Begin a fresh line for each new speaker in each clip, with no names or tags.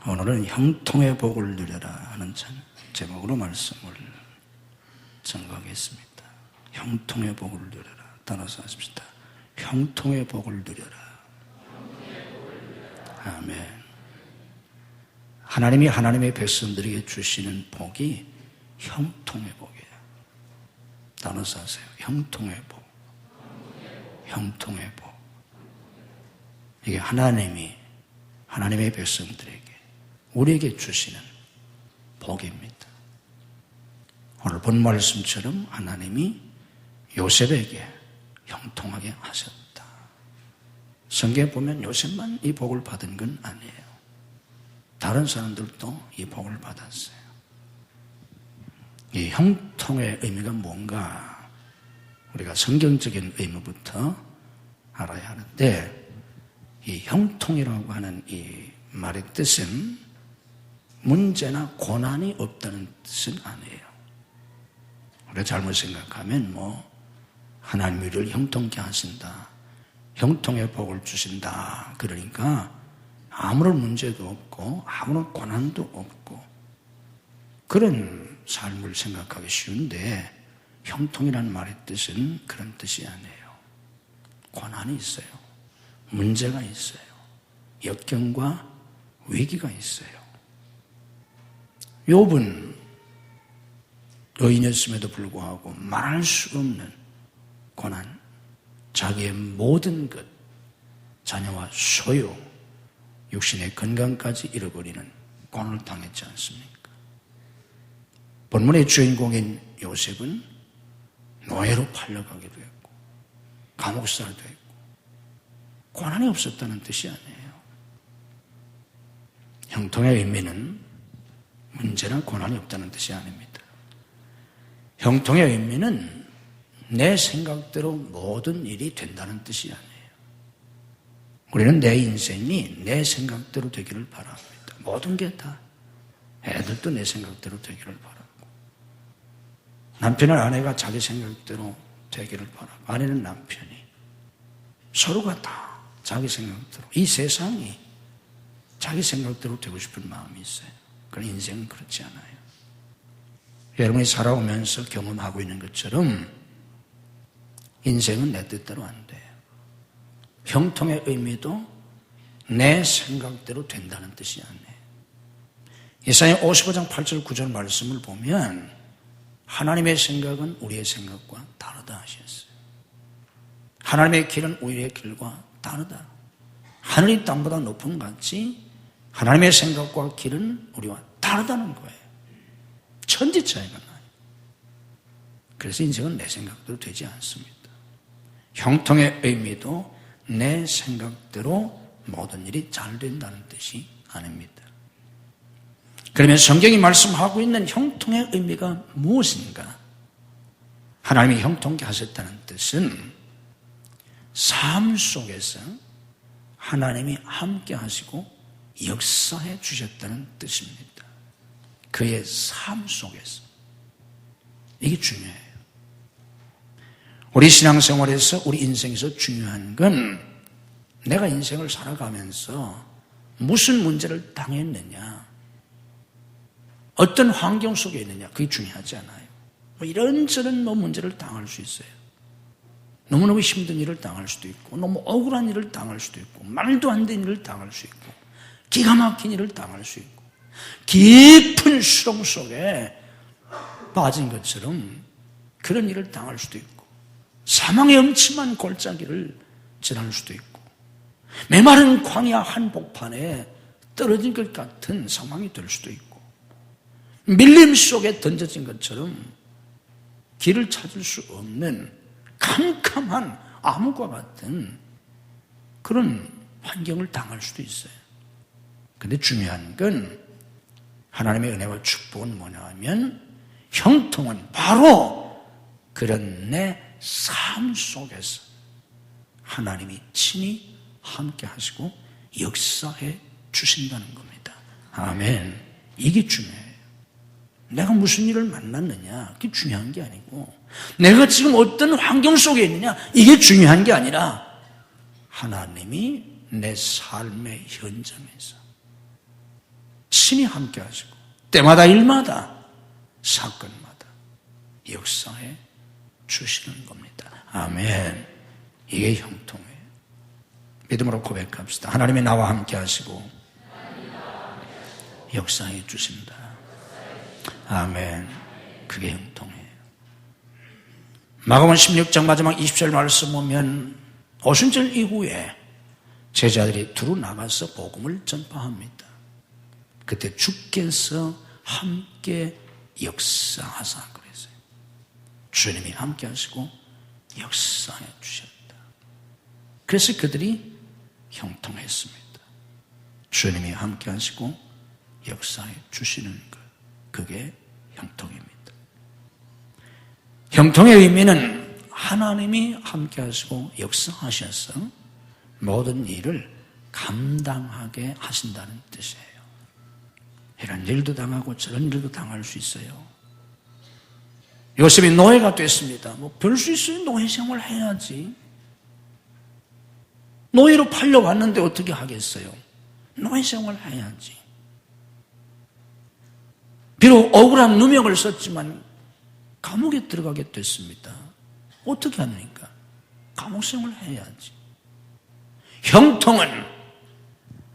오늘은 형통의 복을 누려라 하는 제목으로 말씀을 전거하겠습니다. 형통의 복을 누려라. 따라서 하십시다. 형통의 복을 누려라. 아멘. 하나님이 하나님의 백성들에게 주시는 복이 형통의 복이에요. 따라서 하세요. 형통의 복. 형통의 복. 이게 하나님이 하나님의 백성들에게 우리에게 주시는 복입니다. 오늘 본 말씀처럼 하나님이 요셉에게 형통하게 하셨다. 성경에 보면 요셉만 이 복을 받은 건 아니에요. 다른 사람들도 이 복을 받았어요. 이 형통의 의미가 뭔가 우리가 성경적인 의미부터 알아야 하는데, 이 형통이라고 하는 이 말의 뜻은 문제나 고난이 없다는 뜻은 아니에요. 우리가 잘못 생각하면 하나님이 우리를 형통케 하신다, 형통의 복을 주신다, 그러니까 아무런 문제도 없고 아무런 고난도 없고 그런 삶을 생각하기 쉬운데, 형통이라는 말의 뜻은 그런 뜻이 아니에요. 고난이 있어요. 문제가 있어요. 역경과 위기가 있어요. 욥은 여인이었음에도 불구하고 말할 수 없는 고난, 자기의 모든 것, 자녀와 소유, 육신의 건강까지 잃어버리는 고난을 당했지 않습니까? 본문의 주인공인 요셉은 노예로 팔려가기도 했고 감옥살도 했고 고난이 없었다는 뜻이 아니에요. 형통의 의미는 문제나 고난이 없다는 뜻이 아닙니다. 형통의 의미는 내 생각대로 모든 일이 된다는 뜻이 아니에요. 우리는 내 인생이 내 생각대로 되기를 바랍니다. 모든 게 다. 애들도 내 생각대로 되기를 바라고, 남편은 아내가 자기 생각대로 되기를 바라고, 아내는 남편이, 서로가 다 자기 생각대로, 이 세상이 자기 생각대로 되고 싶은 마음이 있어요. 그러나 인생은 그렇지 않아요. 여러분이 살아오면서 경험하고 있는 것처럼 인생은 내 뜻대로 안 돼요. 형통의 의미도 내 생각대로 된다는 뜻이 아니에요. 이사야 55장 8절 9절 말씀을 보면 하나님의 생각은 우리의 생각과 다르다 하셨어요. 하나님의 길은 우리의 길과 다르다. 하늘이 땅보다 높음 같이 하나님의 생각과 길은 우리와 다르다는 거예요. 천지 차이가 나요. 그래서 인생은 내 생각대로 되지 않습니다. 형통의 의미도 내 생각대로 모든 일이 잘 된다는 뜻이 아닙니다. 그러면 성경이 말씀하고 있는 형통의 의미가 무엇인가? 하나님이 형통케 하셨다는 뜻은 삶 속에서 하나님이 함께 하시고 역사해 주셨다는 뜻입니다. 그의 삶 속에서. 이게 중요해요. 우리 신앙생활에서, 우리 인생에서 중요한 건 내가 인생을 살아가면서 무슨 문제를 당했느냐, 어떤 환경 속에 있느냐, 그게 중요하지 않아요. 이런저런 문제를 당할 수 있어요. 너무너무 힘든 일을 당할 수도 있고, 너무 억울한 일을 당할 수도 있고, 말도 안 되는 일을 당할 수 있고, 기가 막힌 일을 당할 수 있고, 깊은 수렁 속에 빠진 것처럼 그런 일을 당할 수도 있고, 사망의 음침한 골짜기를 지날 수도 있고, 메마른 광야 한복판에 떨어진 것 같은 상황이 될 수도 있고, 밀림 속에 던져진 것처럼 길을 찾을 수 없는 캄캄한 암흑과 같은 그런 환경을 당할 수도 있어요. 그런데 중요한 건 하나님의 은혜와 축복은 뭐냐 하면, 형통은 바로 그런 내 삶 속에서 하나님이 친히 함께 하시고 역사해 주신다는 겁니다. 아멘. 이게 중요해요. 내가 무슨 일을 만났느냐, 그게 중요한 게 아니고, 내가 지금 어떤 환경 속에 있느냐, 이게 중요한 게 아니라 하나님이 내 삶의 현장에서 신이 함께 하시고 때마다 일마다 사건마다 역사해 주시는 겁니다. 아멘. 이게 형통이에요. 믿음으로 고백합시다. 하나님이 나와 함께 하시고 역사해 주신다. 아멘. 그게 형통이에요. 마가복음 16장 마지막 20절 말씀 보면 오순절 이후에 제자들이 두루 나가서 복음을 전파합니다. 그때 주께서 함께 역사하사 그랬어요. 주님이 함께 하시고 역사해 주셨다. 그래서 그들이 형통했습니다. 주님이 함께 하시고 역사해 주시는 것, 그게 형통입니다. 형통의 의미는 하나님이 함께 하시고 역사하셔서 모든 일을 감당하게 하신다는 뜻이에요. 이런 일도 당하고 저런 일도 당할 수 있어요. 요셉이 노예가 됐습니다. 별 수 있어요. 노예 생활 해야지. 노예로 팔려왔는데 어떻게 하겠어요? 노예 생활 해야지. 비록 억울한 누명을 썼지만 감옥에 들어가게 됐습니다. 어떻게 합니까? 감옥 생활 해야지. 형통은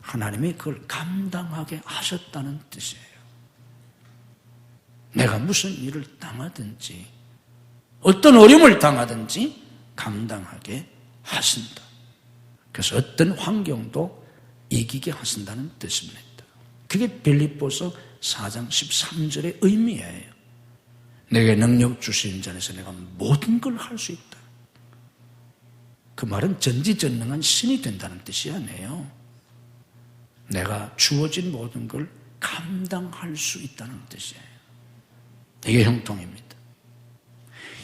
하나님이 그걸 감당하게 하셨다는 뜻이에요. 내가 무슨 일을 당하든지 어떤 어려움을 당하든지 감당하게 하신다. 그래서 어떤 환경도 이기게 하신다는 뜻입니다. 그게 빌립보서 4장 13절의 의미예요. 내게 능력 주신 자에서 내가 모든 걸 할 수 있다. 그 말은 전지전능한 신이 된다는 뜻이 아니에요. 내가 주어진 모든 걸 감당할 수 있다는 뜻이에요. 이게 형통입니다.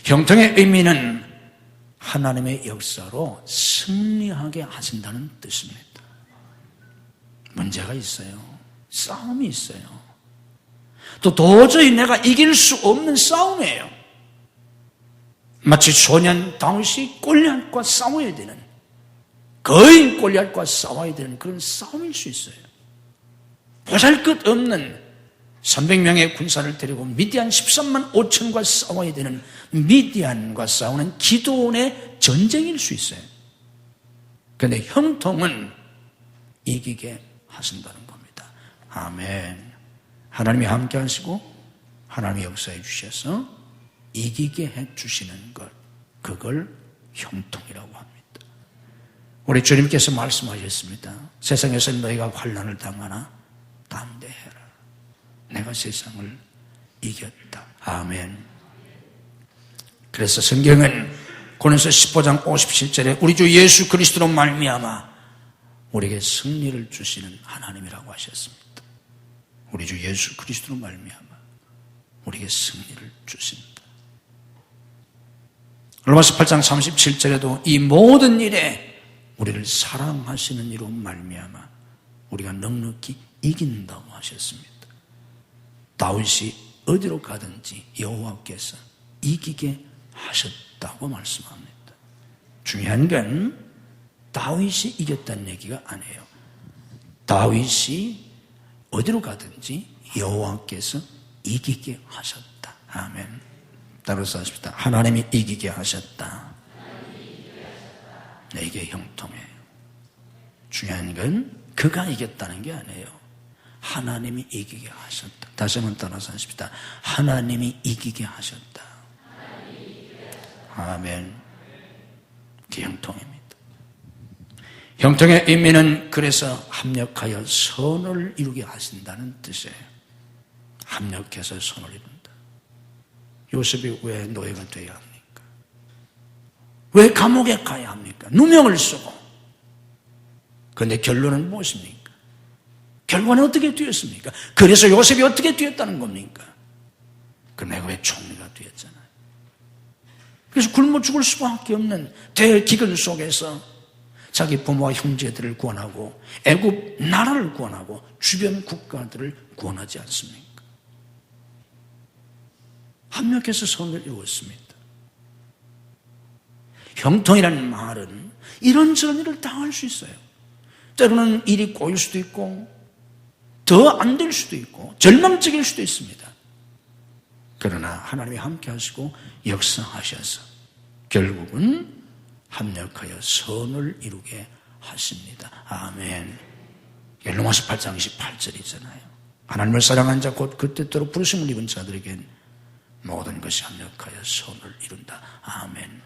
형통의 의미는 하나님의 역사로 승리하게 하신다는 뜻입니다. 문제가 있어요. 싸움이 있어요. 또 도저히 내가 이길 수 없는 싸움이에요. 마치 소년 다윗이 골리앗과 싸워야 되는, 거인 골리앗과 싸워야 되는 그런 싸움일 수 있어요. 보잘것없는 300명의 군사를 데리고 미디안 13만 5천과 싸워야 되는 미디안과 싸우는 기드온의 전쟁일 수 있어요. 그런데 형통은 이기게 하신다는 겁니다. 아멘. 하나님이 함께 하시고 하나님이 역사해 주셔서 이기게 해 주시는 것, 그걸 형통이라고 합니다. 우리 주님께서 말씀하셨습니다. 세상에서 너희가 환난을 당하나 담대해라. 내가 세상을 이겼다. 아멘. 그래서 성경은 고린도서 15장 57절에 우리 주 예수 그리스도로 말미암아 우리에게 승리를 주시는 하나님이라고 하셨습니다. 우리 주 예수 그리스도로 말미암아 우리에게 승리를 주신다. 로마서 8장 37절에도 이 모든 일에 우리를 사랑하시는 이로 말미암아 우리가 넉넉히 이긴다고 하셨습니다. 다윗이 어디로 가든지 여호와께서 이기게 하셨다고 말씀합니다. 중요한 건 다윗이 이겼다는 얘기가 아니에요. 다윗이 어디로 가든지 여호와께서 이기게 하셨다. 아멘. 따라서 하십시다. 하나님이 이기게 하셨다. 네, 이게 형통이에요. 중요한 건 그가 이겼다는 게 아니에요. 하나님이 이기게 하셨다. 다시 한번 따라서 하십시다. 하나님이 이기게 하셨다. 아멘. 그게 형통입니다. 형통의 의미는 그래서 합력하여 선을 이루게 하신다는 뜻이에요. 합력해서 선을 이룬다. 요셉이 왜 노예가 되어야 합니까? 왜 감옥에 가야 합니까? 누명을 쓰고. 그런데 결론은 무엇입니까? 결과는 어떻게 되었습니까? 그래서 요셉이 어떻게 되었다는 겁니까? 그 내가 왜 총리가 되었잖아요. 그래서 굶어 죽을 수밖에 없는 대기근 속에서 자기 부모와 형제들을 구원하고 애굽 나라를 구원하고 주변 국가들을 구원하지 않습니까? 합력해서 선을 이루었습니다. 형통이라는 말은 이런저런 일을 당할 수 있어요. 때로는 일이 꼬일 수도 있고 더 안 될 수도 있고 절망적일 수도 있습니다. 그러나 하나님이 함께 하시고 역사하셔서 결국은 합력하여 선을 이루게 하십니다. 아멘. 로마서 8장 28절이잖아요. 하나님을 사랑한 자 곧 그 뜻대로 부르심을 입은 자들에겐 모든 것이 합력하여 선을 이룬다. 아멘.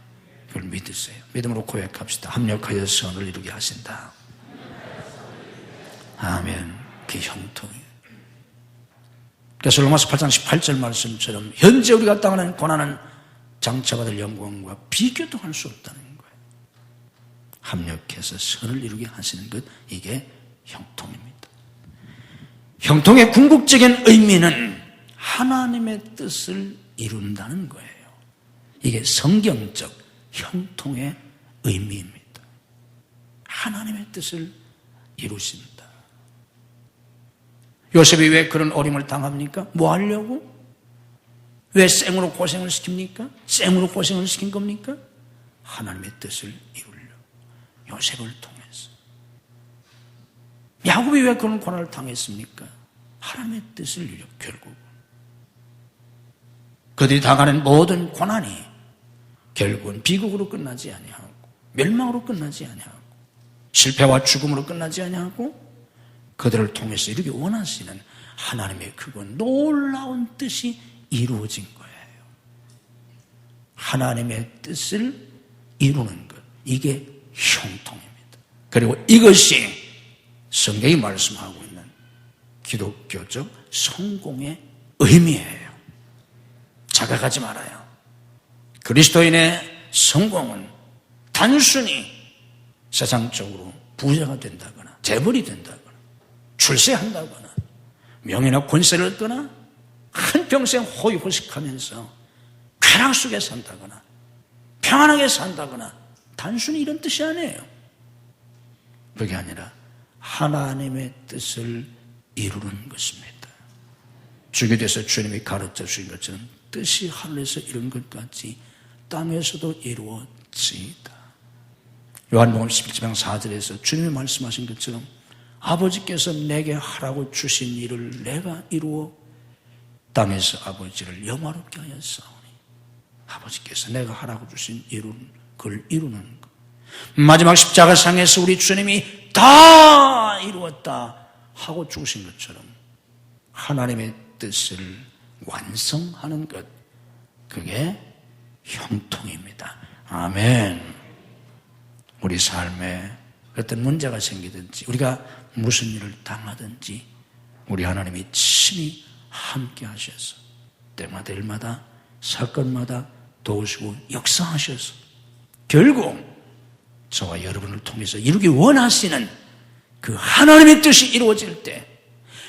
그걸 믿으세요. 믿음으로 고백합시다. 합력하여 선을 이루게 하신다. 아멘. 그 형통이에요. 그래서 로마서 8장 18절 말씀처럼 현재 우리가 당하는 고난은 장차받을 영광과 비교도 할 수 없다는 거예요. 합력해서 선을 이루게 하시는 것, 이게 형통입니다. 형통의 궁극적인 의미는 하나님의 뜻을 이룬다는 거예요. 이게 성경적 형통의 의미입니다. 하나님의 뜻을 이루신다. 요셉이 왜 그런 어려움을 당합니까? 뭐 하려고? 왜 생으로 고생을 시킵니까? 생으로 고생을 시킨 겁니까? 하나님의 뜻을 이루려. 요셉을 통해서. 야곱이 왜 그런 고난을 당했습니까? 하나님의 뜻을 이루려. 결국 그들이 당하는 모든 고난이 결국은 비극으로 끝나지 아니하고 멸망으로 끝나지 아니하고 실패와 죽음으로 끝나지 아니하고 그들을 통해서 이루기 원하시는 하나님의 그거 놀라운 뜻이 이루어진 거예요. 하나님의 뜻을 이루는 것, 이게 형통입니다. 그리고 이것이 성경이 말씀하고 있는 기독교적 성공의 의미예요. 자각하지 말아요. 그리스도인의 성공은 단순히 세상적으로 부자가 된다거나 재벌이 된다거나 출세한다거나 명예나 권세를 얻거나 한평생 호의호식하면서 쾌락 속에 산다거나 평안하게 산다거나 단순히 이런 뜻이 아니에요. 그게 아니라 하나님의 뜻을 이루는 것입니다. 주기도에서 주님이 가르쳐 주신 것처럼 뜻이 하늘에서 이룬 것 같이 땅에서도 이루어지이다. 요한복음 11장 4절에서 주님이 말씀하신 것처럼 아버지께서 내게 하라고 주신 일을 내가 이루어 땅에서 아버지를 영화롭게 하였사오니, 아버지께서 내가 하라고 주신 일은 그걸 이루는 것. 마지막 십자가상에서 우리 주님이 다 이루었다 하고 죽으신 것처럼 하나님의 뜻을 완성하는 것, 그게 형통입니다. 아멘. 우리 삶에 어떤 문제가 생기든지 우리가 무슨 일을 당하든지 우리 하나님이 친히 함께 하셔서 때마다 일마다 사건마다 도우시고 역사하셔서 결국 저와 여러분을 통해서 이루기 원하시는 그 하나님의 뜻이 이루어질 때,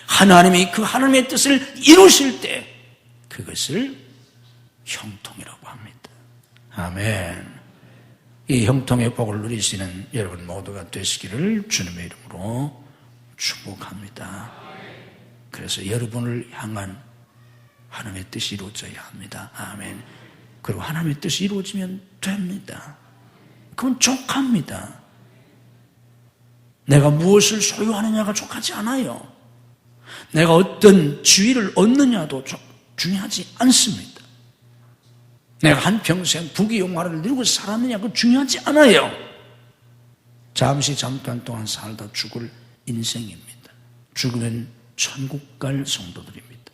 하나님이 그 하나님의 뜻을 이루실 때 그것을 형통이라고 합니다. 아멘. 이 형통의 복을 누리시는 여러분 모두가 되시기를 주님의 이름으로 축복합니다. 그래서 여러분을 향한 하나님의 뜻이 이루어져야 합니다. 아멘. 그리고 하나님의 뜻이 이루어지면 됩니다. 그건 족합니다. 내가 무엇을 소유하느냐가 족하지 않아요. 내가 어떤 지위를 얻느냐도 중요하지 않습니다. 내가 한평생 부귀영화를 누리고 살았느냐, 그건 중요하지 않아요. 잠깐 동안 살다 죽을 인생입니다. 죽으면 천국 갈 성도들입니다.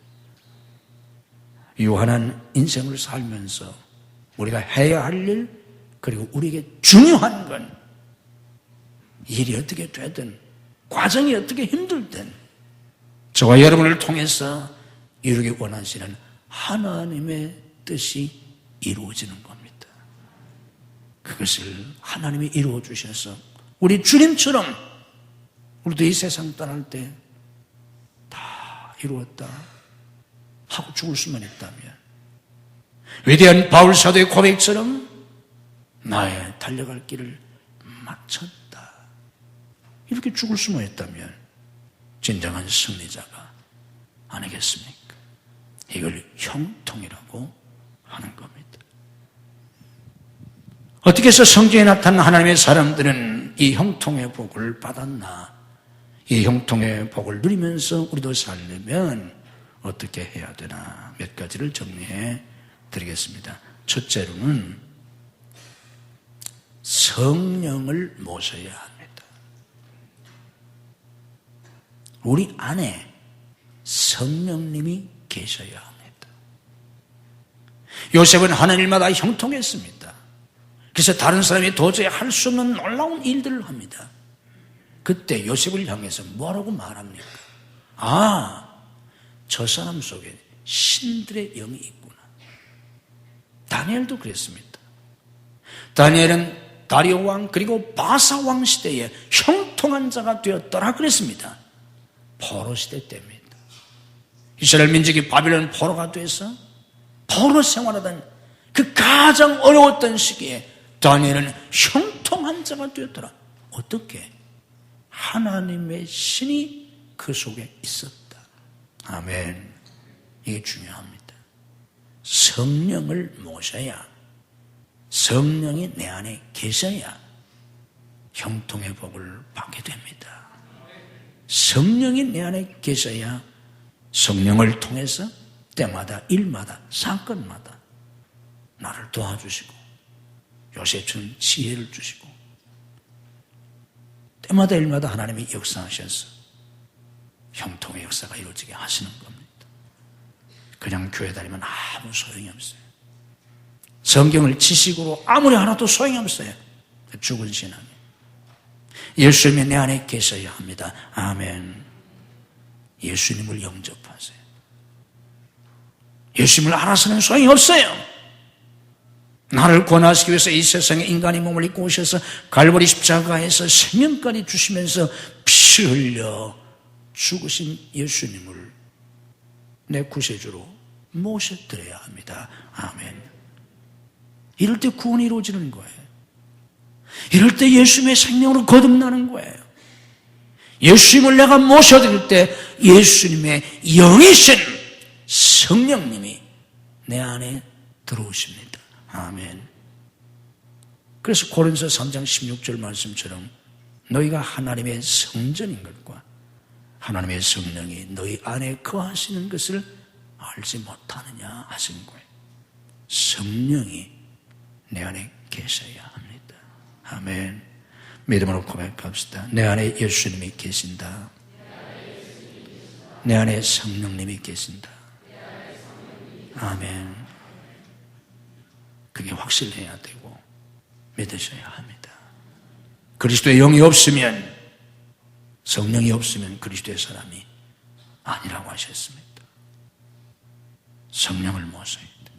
유한한 인생을 살면서 우리가 해야 할 일, 그리고 우리에게 중요한 건 일이 어떻게 되든 과정이 어떻게 힘들든 저와 여러분을 통해서 이루기 원하시는 하나님의 뜻이 이루어지는 겁니다. 그것을 하나님이 이루어 주셔서 우리 주님처럼 우리도 이 세상 떠날 때 다 이루었다 하고 죽을 수만 있다면, 위대한 바울 사도의 고백처럼 나의 달려갈 길을 마쳤다 이렇게 죽을 수만 있다면 진정한 승리자가 아니겠습니까? 이걸 형통이라고 하는 겁니다. 어떻게 해서 성경에 나타난 하나님의 사람들은 이 형통의 복을 받았나? 이 형통의 복을 누리면서 우리도 살려면 어떻게 해야 되나 몇 가지를 정리해 드리겠습니다. 첫째로는 성령을 모셔야 합니다. 우리 안에 성령님이 계셔야 합니다. 요셉은 하는 일마다 형통했습니다. 그래서 다른 사람이 도저히 할 수 없는 놀라운 일들을 합니다. 그때 요셉을 향해서 뭐라고 말합니까? 저 사람 속에 신들의 영이 있구나. 다니엘도 그랬습니다. 다니엘은 다리오 왕 그리고 바사 왕 시대에 형통한 자가 되었더라 그랬습니다. 포로 시대 때입니다. 이스라엘 민족이 바빌론 포로가 돼서 포로 생활하던 그 가장 어려웠던 시기에 다니엘은 형통한 자가 되었더라. 어떻게? 하나님의 신이 그 속에 있었다. 아멘. 이게 중요합니다. 성령을 모셔야, 성령이 내 안에 계셔야 형통의 복을 받게 됩니다. 성령이 내 안에 계셔야 성령을 통해서 때마다 일마다 사건마다 나를 도와주시고 요셉처럼 지혜를 주시고 때마다 일마다 하나님이 역사하셔서 형통의 역사가 이루어지게 하시는 겁니다. 그냥 교회 다니면 아무 소용이 없어요. 성경을 지식으로 아무리 하나도 소용이 없어요. 죽은 신앙이. 예수님이 내 안에 계셔야 합니다. 아멘. 예수님을 영접하세요. 예수님을 알아서는 소용이 없어요. 나를 구원하시기 위해서 이 세상에 인간의 몸을 입고 오셔서 갈보리 십자가에서 생명까지 주시면서 피 흘려 죽으신 예수님을 내 구세주로 모셔드려야 합니다. 아멘. 이럴 때 구원이 이루어지는 거예요. 이럴 때 예수님의 생명으로 거듭나는 거예요. 예수님을 내가 모셔드릴 때 예수님의 영이신 성령님이 내 안에 들어오십니다. 아멘. 그래서 고린도서 3장 16절 말씀처럼 너희가 하나님의 성전인 것과 하나님의 성령이 너희 안에 거하시는 것을 알지 못하느냐 하신 거예요. 성령이 내 안에 계셔야 합니다. 아멘. 믿음으로 고백합시다. 내 안에 예수님이 계신다. 내 안에 성령님이 계신다. 아멘. 그게 확실해야 되고 믿으셔야 합니다. 그리스도의 영이 없으면, 성령이 없으면 그리스도의 사람이 아니라고 하셨습니다. 성령을 모셔야 돼.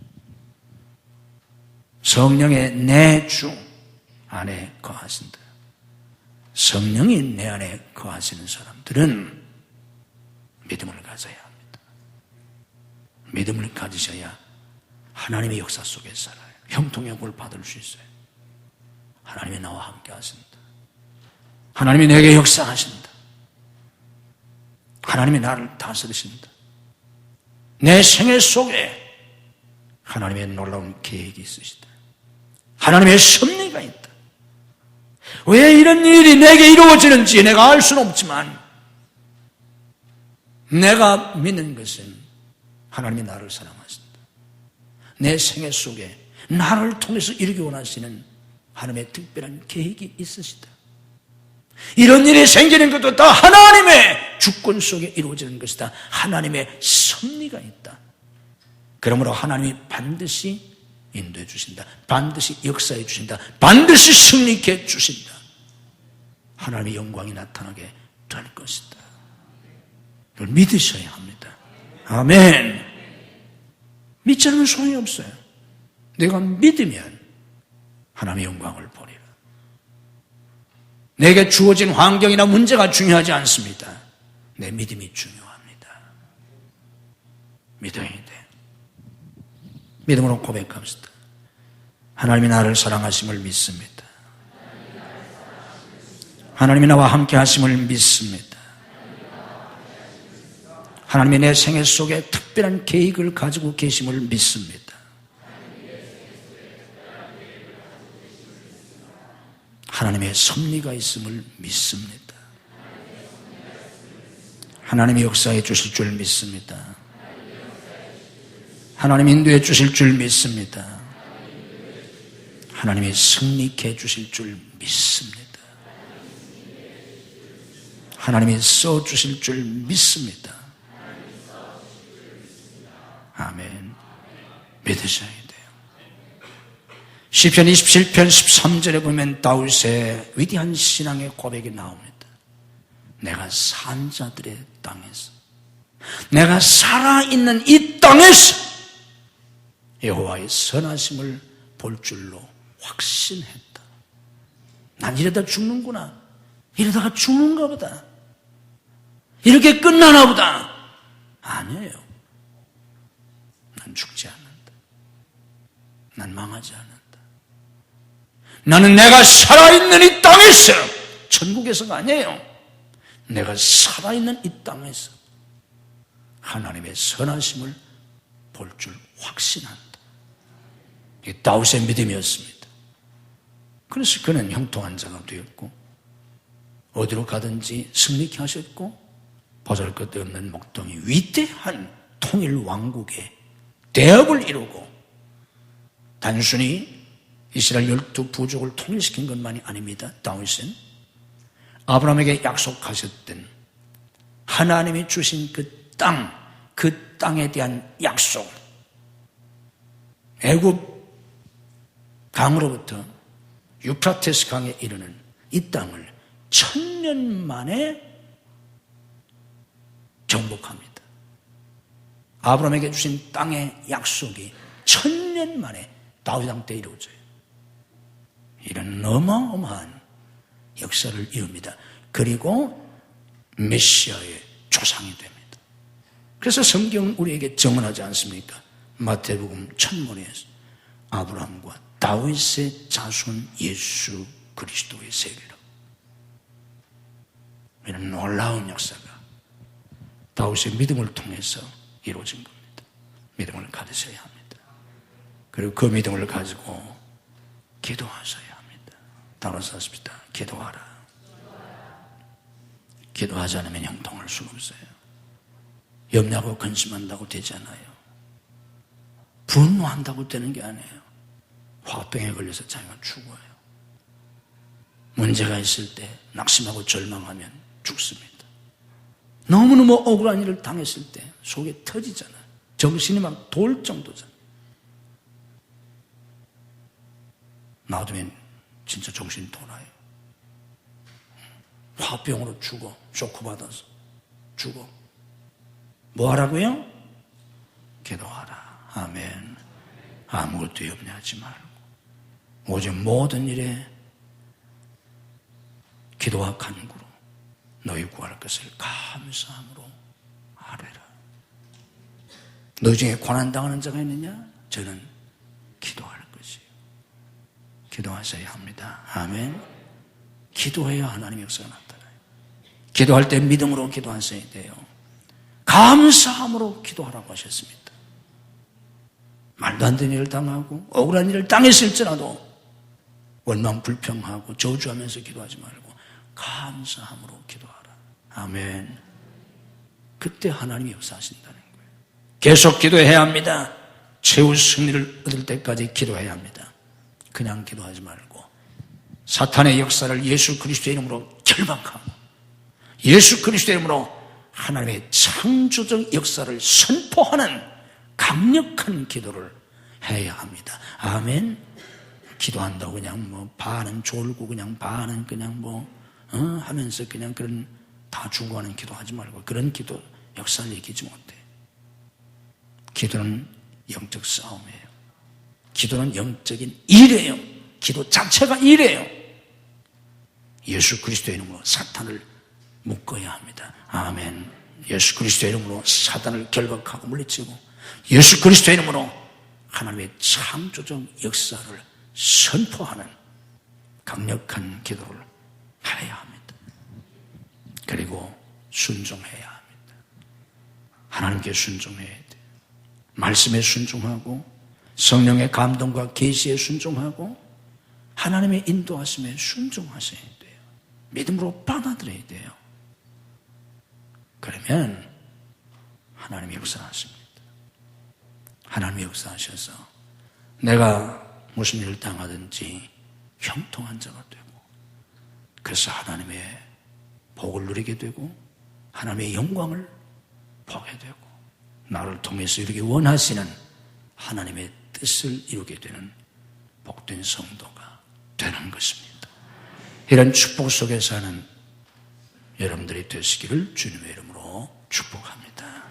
성령의 내 주 안에 거하신다. 성령이 내 안에 거하시는 사람들은 믿음을 가져야 합니다. 믿음을 가지셔야 하나님의 역사 속에 살아요. 형통의 복을 받을 수 있어요. 하나님이 나와 함께 하신다. 하나님이 내게 역사하신다. 하나님이 나를 다스리신다. 내 생애 속에 하나님의 놀라운 계획이 있으시다. 하나님의 섭리가 있다. 왜 이런 일이 내게 이루어지는지 내가 알 수는 없지만 내가 믿는 것은 하나님이 나를 사랑하신다. 내 생애 속에 나를 통해서 이루기 원하시는 하나님의 특별한 계획이 있으시다. 이런 일이 생기는 것도 다 하나님의 주권 속에 이루어지는 것이다. 하나님의 섭리가 있다. 그러므로 하나님이 반드시 인도해 주신다. 반드시 역사해 주신다. 반드시 승리케 해 주신다. 하나님의 영광이 나타나게 될 것이다. 이걸 믿으셔야 합니다. 아멘. 믿지 않으면 소용이 없어요. 내가 믿으면 하나님의 영광을 보리라. 내게 주어진 환경이나 문제가 중요하지 않습니다. 내 믿음이 중요합니다. 믿어야 돼. 믿음으로 고백합시다. 하나님이 나를 사랑하심을 믿습니다. 하나님이 나와 함께 하심을 믿습니다. 하나님이 내 생애 속에 특별한 계획을 가지고 계심을 믿습니다. 하나님의 섭리가 있음을 믿습니다. 하나님이 역사해 주실 줄 믿습니다. 하나님이 인도해 주실 줄 믿습니다. 하나님이 승리케 해 주실 줄 믿습니다. 하나님이 써 주실 줄 믿습니다. 아멘. 믿으셔야 돼요. 시편 27편 13절에 보면 다윗의 위대한 신앙의 고백이 나옵니다. 내가 산 자들의 땅에서, 내가 살아있는 이 땅에서 여호와의 선하심을 볼 줄로 확신했다. 난 이러다 죽는구나. 이러다가 죽는가 보다. 이렇게 끝나나 보다. 아니에요. 난 죽지 않는다. 난 망하지 않는다. 나는 내가 살아있는 이 땅에서, 천국에서가 아니에요. 내가 살아있는 이 땅에서 하나님의 선하심을 볼 줄 확신한다. 이게 다윗의 믿음이었습니다. 그래서 그는 형통한 자가 되었고 어디로 가든지 승리케 하셨고 보잘것없는 목동이 위대한 통일 왕국의 대업을 이루고 단순히 이스라엘 12부족을 통일시킨 것만이 아닙니다. 다윗은 아브라함에게 약속하셨던 하나님이 주신 그 땅에 대한 약속, 애굽 강으로부터 유프라테스 강에 이르는 이 땅을 1000년 만에 정복합니다. 아브라함에게 주신 땅의 약속이 1000년 만에 다윗 왕 때 이루어져요. 이런 어마어마한 역사를 이룹니다. 그리고 메시아의 조상이 됩니다. 그래서 성경은 우리에게 증언하지 않습니까? 마태복음 천문에서 아브라함과 다윗의 자손 예수 그리스도의 세계라고. 이런 놀라운 역사가 다윗의 믿음을 통해서 이루어진 겁니다. 믿음을 가지셔야 합니다. 그리고 그 믿음을 가지고 기도하셔야 합니다. 따라서 하십시다. 기도하라. 기도하지 않으면 형통할 수가 없어요. 염려하고 근심한다고 되지 않아요. 분노한다고 되는 게 아니에요. 화병에 걸려서 자기가 죽어요. 문제가 있을 때 낙심하고 절망하면 죽습니다. 너무너무 억울한 일을 당했을 때 속이 터지잖아요. 정신이 막 돌 정도잖아요. 놔두면 진짜 정신이 돌아요. 화병으로 죽어. 쇼크받아서 죽어. 뭐 하라고요? 기도하라. 아멘. 아무것도 염려하지 말고 오직 모든 일에 기도와 간구로 너희 구할 것을 감사함으로 아뢰라. 너희 중에 고난당하는 자가 있느냐? 저는 기도할 것이에요. 기도하셔야 합니다. 아멘. 기도해야 하나님의 역사가 나타나요. 기도할 때 믿음으로 기도하셔야 돼요. 감사함으로 기도하라고 하셨습니다. 말도 안 되는 일을 당하고 억울한 일을 당했을지라도 원망 불평하고 저주하면서 기도하지 말고 감사함으로 기도하라. 아멘. 그때 하나님이 역사하신다는 거예요. 계속 기도해야 합니다. 최후 승리를 얻을 때까지 기도해야 합니다. 그냥 기도하지 말고 사탄의 역사를 예수 그리스도의 이름으로 결박하고 예수 그리스도의 이름으로 하나님의 창조적 역사를 선포하는 강력한 기도를 해야 합니다. 아멘. 기도한다고 그냥 뭐 반은 졸고 그냥 반은 그냥 하면서 그냥 그런 다 죽어가는 기도하지 말고 그런 기도 역사를 이기지 못해. 기도는 영적 싸움이에요. 기도는 영적인 일이에요. 기도 자체가 일이에요. 예수 그리스도의 이름으로 사탄을 묶어야 합니다. 아멘. 예수 그리스도의 이름으로 사탄을 결박하고 물리치고 예수 그리스도의 이름으로 하나님의 창조적 역사를 선포하는 강력한 기도를 해야 합니다. 그리고 순종해야 합니다. 하나님께 순종해야 돼요. 말씀에 순종하고 성령의 감동과 계시에 순종하고 하나님의 인도하심에 순종하셔야 돼요. 믿음으로 받아들여야 돼요. 그러면 하나님이 역사하십니다. 하나님이 역사하셔서 내가 무슨 일을 당하든지 형통한 자가 되고, 그래서 하나님의 복을 누리게 되고 하나님의 영광을 보게 되고 나를 통해서 이루기 원하시는 하나님의 뜻을 이루게 되는 복된 성도가 되는 것입니다. 이런 축복 속에 사는 여러분들이 되시기를 주님의 이름으로 축복합니다.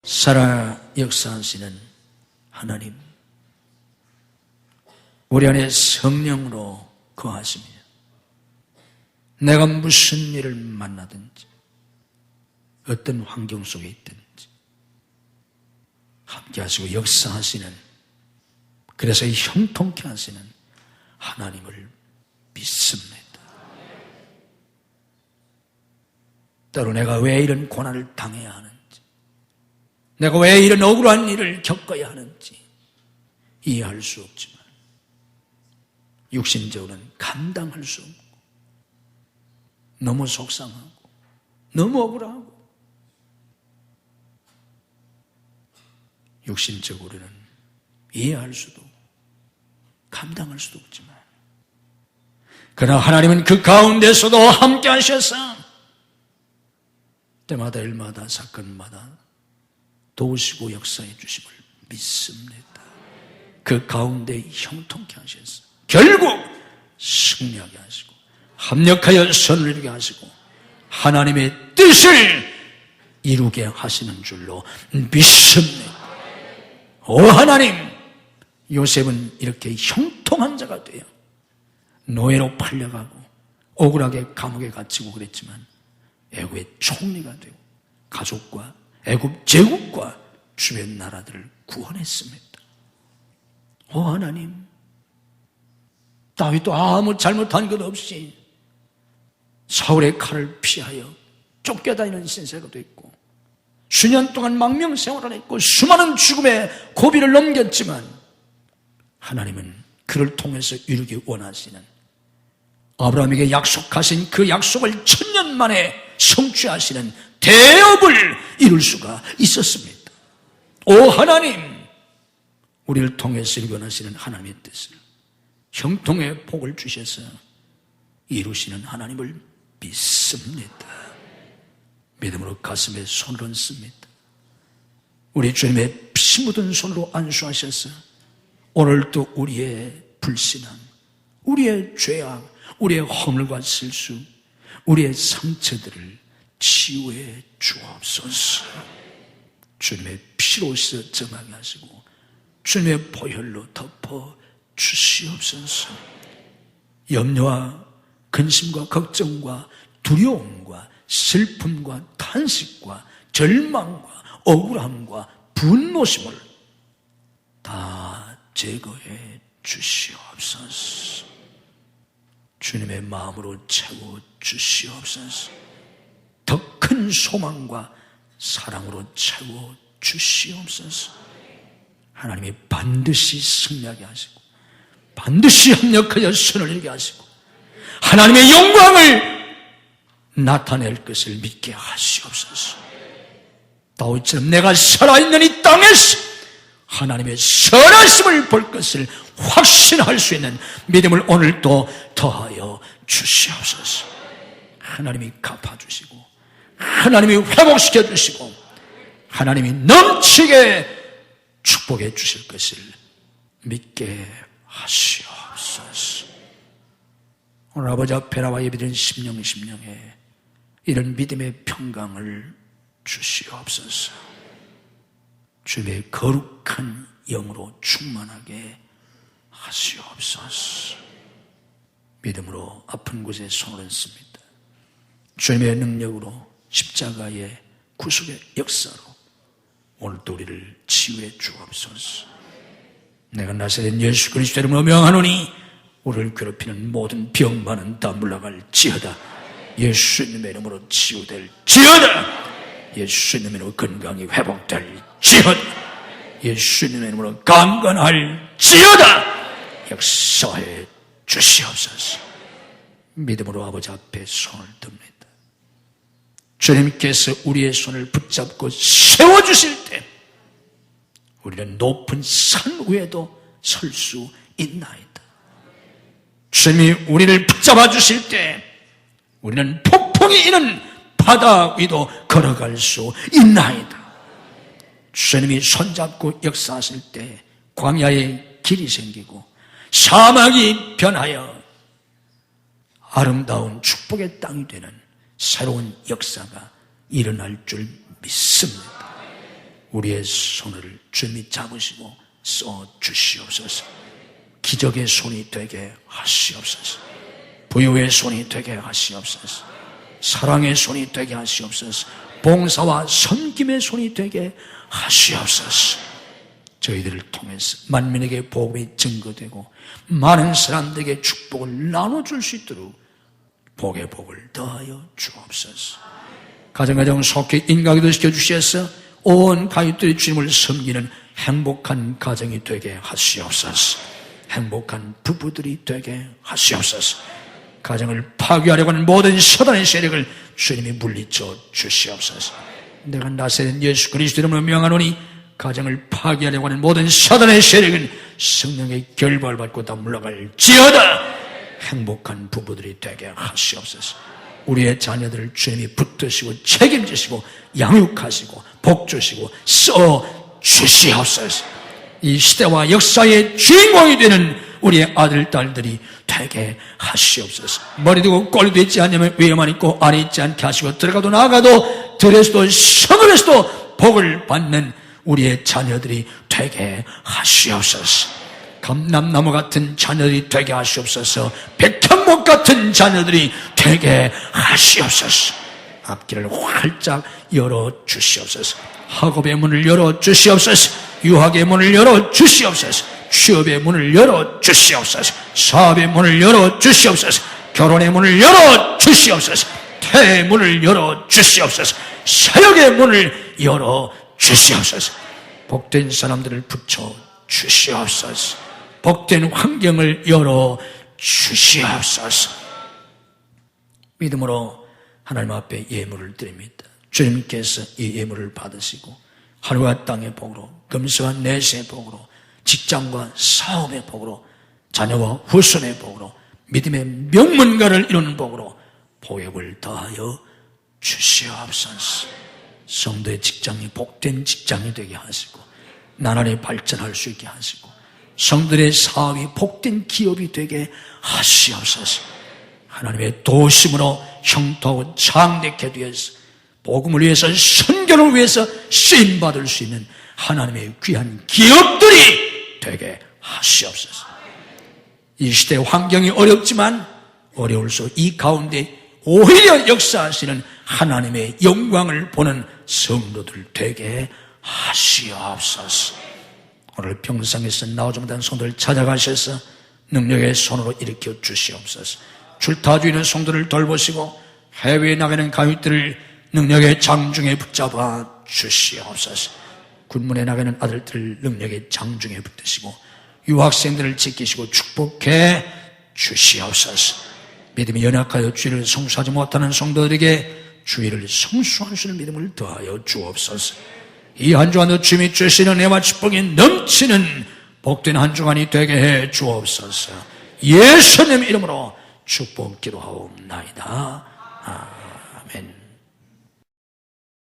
살아 역사하시는 하나님, 우리 안에 성령으로 거하시며 내가 무슨 일을 만나든지 어떤 환경 속에 있든지 함께 하시고 역사하시는, 그래서 형통케 하시는 하나님을 믿습니다. 때로 내가 왜 이런 고난을 당해야 하는지, 내가 왜 이런 억울한 일을 겪어야 하는지 이해할 수 없지만 육신적으로는 감당할 수 없고 너무 속상하고 너무 억울하고 육신적으로는 이해할 수도 감당할 수도 없지만, 그러나 하나님은 그 가운데서도 함께 하셔서 때마다 일마다 사건마다 도우시고 역사해 주심을 믿습니다. 그 가운데 형통케 하셔서 결국 승리하게 하시고 합력하여 선을 이루게 하시고 하나님의 뜻을 이루게 하시는 줄로 믿습니다. 오 하나님, 요셉은 이렇게 형통한 자가 돼요. 노예로 팔려가고 억울하게 감옥에 갇히고 그랬지만 애굽의 총리가 되고 가족과 애굽 제국과 주변 나라들을 구원했습니다. 오 하나님, 다윗도 아무 잘못한 것 없이 사울의 칼을 피하여 쫓겨다니는 신세가 됐고 수년 동안 망명생활을 했고 수많은 죽음의 고비를 넘겼지만 하나님은 그를 통해서 이루기 원하시는 아브라함에게 약속하신 그 약속을 1000년 만에 성취하시는 대업을 이룰 수가 있었습니다. 오 하나님, 우리를 통해서 이루기 원하시는 하나님의 뜻을 형통의 복을 주셔서 이루시는 하나님을 믿습니다. 믿음으로 가슴에 손을 얹습니다. 우리 주님의 피 묻은 손으로 안수하셔서 오늘도 우리의 불신앙, 우리의 죄악, 우리의 허물과 실수, 우리의 상처들을 치유해 주옵소서. 주님의 피로서 정하게 하시고 주님의 보혈로 덮어 주시옵소서. 염려와 근심과 걱정과 두려움과 슬픔과 탄식과 절망과 억울함과 분노심을 다 제거해 주시옵소서. 주님의 마음으로 채워 주시옵소서. 더 큰 소망과 사랑으로 채워 주시옵소서. 하나님이 반드시 승리하게 하시고 반드시 협력하여 선을 이루게 하시고 하나님의 영광을 나타낼 것을 믿게 하시옵소서. 다윗처럼 내가 살아있는 이 땅에서 하나님의 선하심을 볼 것을 확신할 수 있는 믿음을 오늘도 더하여 주시옵소서. 하나님이 갚아주시고 하나님이 회복시켜 주시고 하나님이 넘치게 축복해 주실 것을 믿게 하시옵소서. 오늘 아버지 앞에 나와 예배드린 심령에 이런 믿음의 평강을 주시옵소서. 주님의 거룩한 영으로 충만하게 하시옵소서. 믿음으로 아픈 곳에 손을 얹습니다. 주님의 능력으로 십자가의 구속의 역사로 오늘도 우리를 치유해 주옵소서. 내가 나사렛 예수 그리스도의 이름으로 명하노니 우리를 괴롭히는 모든 병만은 다 물러갈지어다. 예수님의 이름으로 치유될지어다. 예수님의 이름으로 건강이 회복될지어다. 예수님의 이름으로 강건할지어다. 역사해 주시옵소서. 믿음으로 아버지 앞에 손을 듭니다. 주님께서 우리의 손을 붙잡고 세워주실 때 우리는 높은 산 위에도 설 수 있나이다. 주님이 우리를 붙잡아 주실 때 우리는 폭풍이 있는 바다 위도 걸어갈 수 있나이다. 주님이 손잡고 역사하실 때 광야에 길이 생기고 사막이 변하여 아름다운 축복의 땅이 되는 새로운 역사가 일어날 줄 믿습니다. 우리의 손을 주님이 잡으시고 써주시옵소서. 기적의 손이 되게 하시옵소서. 부유의 손이 되게 하시옵소서. 사랑의 손이 되게 하시옵소서. 봉사와 섬김의 손이 되게 하시옵소서. 저희들을 통해서 만민에게 복음이 증거되고 많은 사람들에게 축복을 나눠줄 수 있도록 복의 복을 더하여 주옵소서. 가정가정 속히 인가기도 시켜주셔서 온 가족들이 주님을 섬기는 행복한 가정이 되게 하시옵소서. 행복한 부부들이 되게 하시옵소서. 가정을 파괴하려고 하는 모든 사단의 세력을 주님이 물리쳐 주시옵소서. 내가 나사렛 예수 그리스도 이름으로 명하노니 가정을 파괴하려고 하는 모든 사단의 세력은 성령의 결박을 받고 다 물러갈지어다. 행복한 부부들이 되게 하시옵소서. 우리의 자녀들을 주님이 붙드시고 책임지시고 양육하시고 복주시고 써주시옵소서. 이 시대와 역사의 주인공이 되는 우리의 아들, 딸들이 되게 하시옵소서. 머리도 꼴도 있지 않냐면 위에만 있고 안에 있지 않게 하시고 들어가도 나가도 들에서도 성을에서도 복을 받는 우리의 자녀들이 되게 하시옵소서. 감람나무 같은 자녀들이 되게 하시옵소서. 백향목 같은 자녀들이 되게 하시옵소서. 앞길을 활짝 열어주시옵소서. 학업의 문을 열어주시옵소서. 유학의 문을 열어주시옵소서. 취업의 문을 열어주시옵소서. 사업의 문을 열어주시옵소서. 결혼의 문을 열어주시옵소서. 태의 문을 열어주시옵소서. 사역의 문을 열어주시옵소서. 복된 사람들을 붙여주시옵소서. 복된 환경을 열어주시옵소서. 믿음으로 하나님 앞에 예물을 드립니다. 주님께서 이 예물을 받으시고 하늘과 땅의 복으로, 금수와 내세의 복으로, 직장과 사업의 복으로, 자녀와 후손의 복으로, 믿음의 명문가를 이루는 복으로 복역을 더하여 주시옵소서. 성도의 직장이 복된 직장이 되게 하시고 나날이 발전할 수 있게 하시고 성도의 사업이 복된 기업이 되게 하시옵소서. 하나님의 도심으로 형통하고 창대케 되어서 복음을 위해서 선교를 위해서 쓰임받을 수 있는 하나님의 귀한 기업들이 되게 하시옵소서. 이 시대 환경이 어렵지만 어려울수록 이 가운데 오히려 역사하시는 하나님의 영광을 보는 성도들 되게 하시옵소서. 오늘 평상에서 나오지 못한 성도를 찾아가셔서 능력의 손으로 일으켜 주시옵소서. 출타주 있는 성도를 돌보시고 해외에 나가는 가족들을 능력의 장중에 붙잡아 주시옵소서. 군문에 나가는 아들들을 능력의 장중에 붙드시고 유학생들을 지키시고 축복해 주시옵소서. 믿음이 연약하여 주의를 성수하지 못하는 성도들에게 주의를 성수할 수 있는 믿음을 더하여 주옵소서. 이 한 주간도 주님이 주시는 은혜와 축복이 넘치는 복된 한 주간이 되게 해 주옵소서. 예수님 이름으로 축복 기도하옵나이다. 아멘.